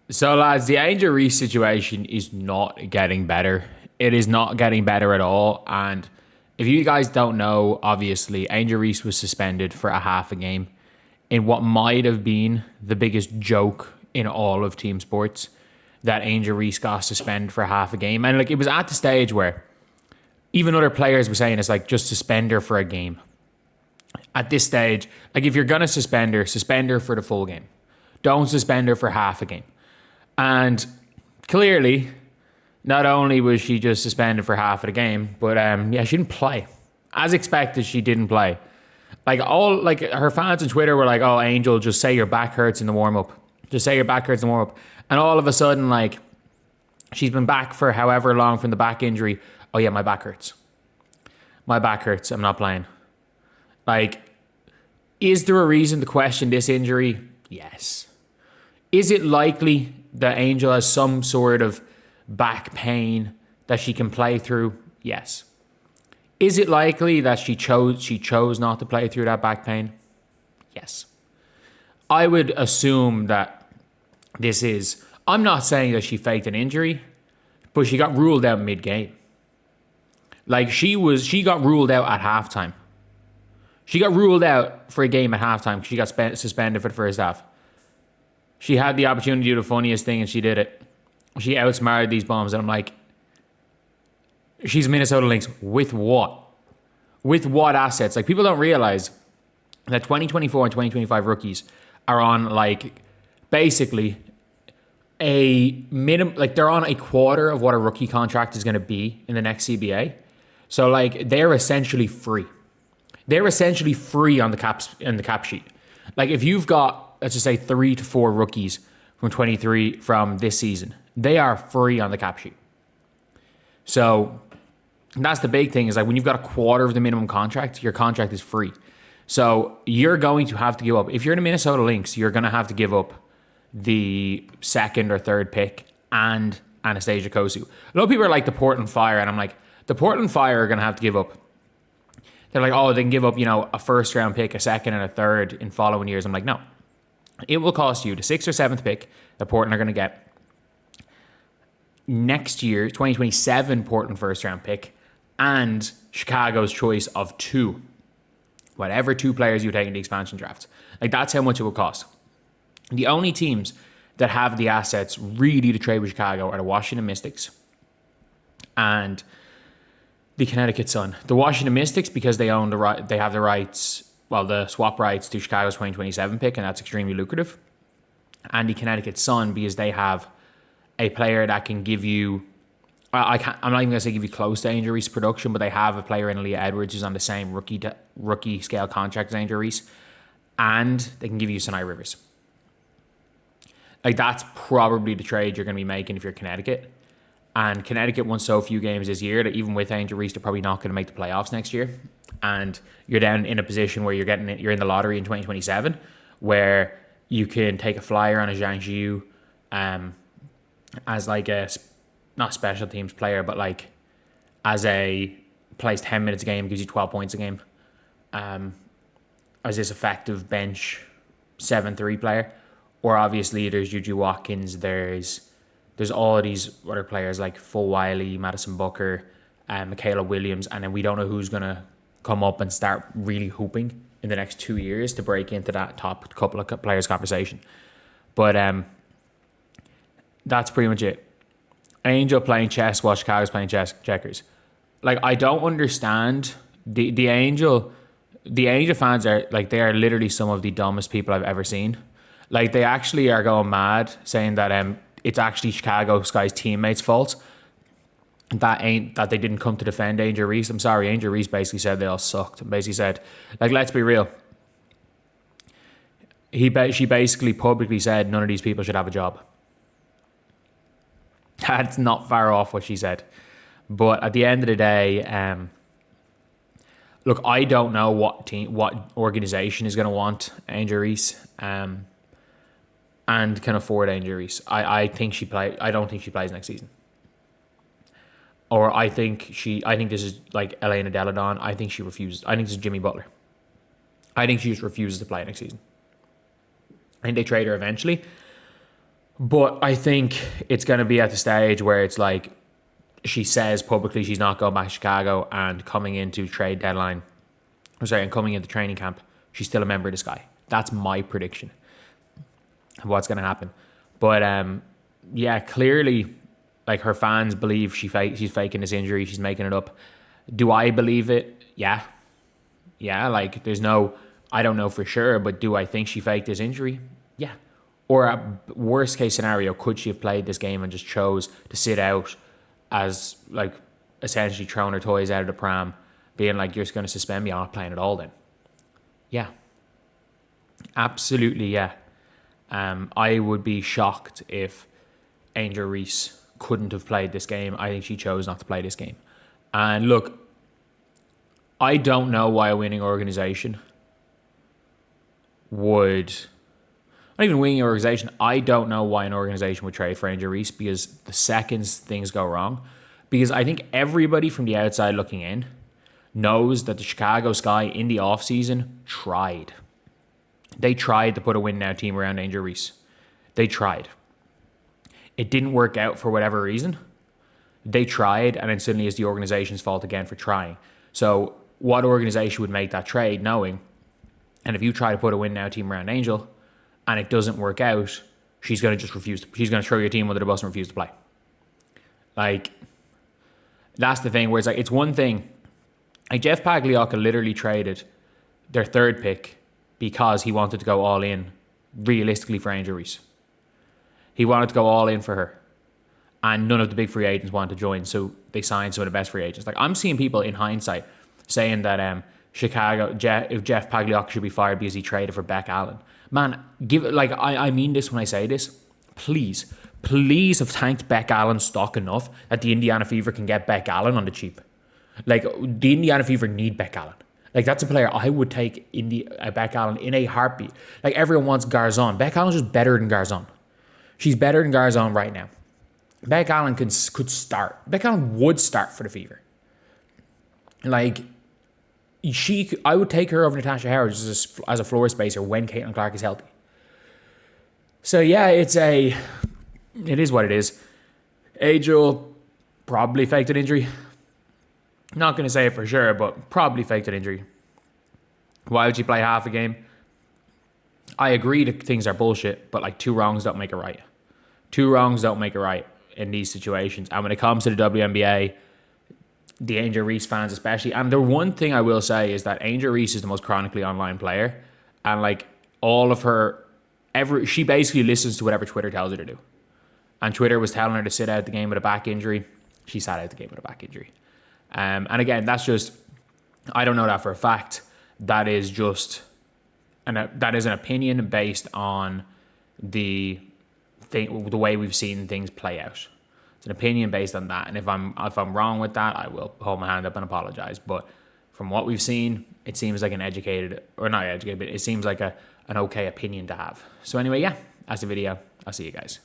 So, lads, the Angel Reese situation is not getting better. It is not getting better at all. And if you guys don't know, obviously, Angel Reese was suspended for a half a game in what might have been the biggest joke in all of team sports. That Angel Reese got suspended for half a game. And like, it was at the stage where even other players were saying it's like, just suspend her for a game. At this stage, like, if you're going to suspend her for the full game. Don't suspend her for half a game. And clearly, not only was she just suspended for half of the game, but yeah, she didn't play. As expected, she didn't play. Like her fans on Twitter were like, "Oh, Angel, just say your back hurts in the warm up. Just say your back hurts in the warm up." And all of a sudden, like, she's been back for however long from the back injury. Oh yeah, my back hurts. My back hurts. I'm not playing. Like, is there a reason to question this injury? Yes. Is it likely that Angel has some sort of back pain that she can play through? Yes. Is it likely that she chose not to play through that back pain? Yes. I would assume that this is, I'm not saying that she faked an injury, but she got ruled out mid-game. Like, she got ruled out at halftime. She got ruled out for a game at halftime because she got suspended for the first half. She had the opportunity to do the funniest thing and she did it. She outsmarted these bombs, and I'm like, she's Minnesota Lynx with what? With what assets? Like, people don't realize that 2024 and 2025 rookies are on, like, basically a minimum, like, they're on a quarter of what a rookie contract is going to be in the next CBA. So, like, they're essentially free. They're essentially free on the cap sheet. Like, if you've got, let's just say, 3 to 4 rookies from 23 from this season, they are free on the cap sheet. So that's the big thing, is like, when you've got a quarter of the minimum contract, your contract is free. So you're going to have to give up. If you're in the Minnesota Lynx, you're going to have to give up the second or third pick and Anastasia Kosu. A lot of people are like the Portland Fire, and I'm like, the Portland Fire are going to have to give up. They're like, oh, they can give up, a first round pick, a second, and a third in following years. I'm like, no. It will cost you the 6th or 7th pick that Portland are going to get. Next year, 2027 Portland first round pick, and Chicago's choice of 2. Whatever 2 players you take in the expansion draft. Like, that's how much it will cost. The only teams that have the assets really to trade with Chicago are the Washington Mystics and the Connecticut Sun. The Washington Mystics, because they own they have the rights, the swap rights to Chicago's 2027 pick, and that's extremely lucrative. And the Connecticut Sun, because they have a player that can give you, I'm not even going to say give you close to Angel Reese production, but they have a player in Aaliyah Edwards who's on the same rookie scale contract as Angel Reese, and they can give you Sinai Rivers. Like, that's probably the trade you're going to be making if you're Connecticut. And Connecticut won so few games this year that even with Angel Reese, they're probably not going to make the playoffs next year. And you're down in a position where you're in the lottery in 2027, where you can take a flyer on a Zhang Zhu as like a, not special teams player, but like as a plays 10 minutes a game, gives you 12 points a game. As this effective bench 7-3 player. Or obviously there's Juju Watkins, there's all of these other players like Full Wiley, Madison Booker, Michaela Williams, and then we don't know who's going to come up and start really hooping in the next 2 years to break into that top couple of players conversation. But that's pretty much it. Angel playing chess while Chicago's playing checkers. Like, I don't understand. The Angel fans are like, they are literally some of the dumbest people I've ever seen. Like, they actually are going mad saying that it's actually Chicago Sky's teammates' fault that they didn't come to defend Angel Reese. I'm sorry, Angel Reese basically said they all sucked. And basically said, like, let's be real. She basically publicly said none of these people should have a job. That's not far off what she said. But at the end of the day, look, I don't know what organization is going to want Angel Reese and can afford Angel Reese. I don't think she plays next season. Or I think this is like Elena Deladon. I think she refuses. I think this is Jimmy Butler. I think she just refuses to play next season. I think they trade her eventually. But I think it's going to be at the stage where it's like she says publicly she's not going back to Chicago, and coming into trade deadline, and coming into training camp, she's still a member of the Sky. That's my prediction of what's going to happen. But yeah, clearly, like, her fans believe she's faking this injury. She's making it up. Do I believe it? Yeah. Like, I don't know for sure, but do I think she faked this injury? Yeah. Or a worst case scenario, could she have played this game and just chose to sit out, as like essentially throwing her toys out of the pram, being like, you're just going to suspend me, I'm not playing at all then? Yeah. Absolutely, yeah. I would be shocked if Angel Reese couldn't have played this game. I think she chose not to play this game. And look, I don't know why a winning organization would... Not even winning organization. I don't know why an organization would trade for Angel Reese, because the seconds things go wrong. Because I think everybody from the outside looking in knows that the Chicago Sky in the offseason tried. They tried to put a win now team around Angel Reese. They tried. It didn't work out for whatever reason. They tried, and then suddenly it's the organization's fault again for trying. So what organization would make that trade knowing, and if you try to put a win now team around Angel and it doesn't work out, she's going to just refuse. She's going to throw your team under the bus and refuse to play. Like, that's the thing where it's like, it's one thing. Like, Jeff Pagliocca literally traded their third pick because he wanted to go all in realistically for Angel Reese. He wanted to go all in for her. And none of the big free agents wanted to join, so they signed some of the best free agents. Like, I'm seeing people in hindsight saying that if Jeff Pagliocca should be fired because he traded for Beck Allen. Man, I mean this when I say this. Please have thanked Beck Allen's stock enough that the Indiana Fever can get Beck Allen on the cheap. Like, the Indiana Fever need Beck Allen. Like, that's a player I would take Beck Allen in a heartbeat. Like, everyone wants Garzon. Beck Allen's just better than Garzon. She's better than Garzon right now. Beck Allen could start. Beck Allen would start for the Fever. Like, I would take her over Natasha Howard as a floor spacer when Caitlin Clark is healthy. So yeah, it is what it is. Angel probably faked an injury. Not going to say it for sure, but probably faked an injury. Why would she play half a game? I agree that things are bullshit, but like, 2 wrongs don't make it right. 2 wrongs don't make it right in these situations. And when it comes to the WNBA, the Angel Reese fans especially, and the one thing I will say is that Angel Reese is the most chronically online player, and like, all of her, she basically listens to whatever Twitter tells her to do. And Twitter was telling her to sit out the game with a back injury. She sat out the game with a back injury. And again, that's just, I don't know that for a fact. That is just, that is an opinion based on the way we've seen things play out. It's an opinion based on that. And if I'm wrong with that, I will hold my hand up and apologize. But from what we've seen, it seems like it seems like an okay opinion to have. So anyway, yeah, that's the video. I'll see you guys.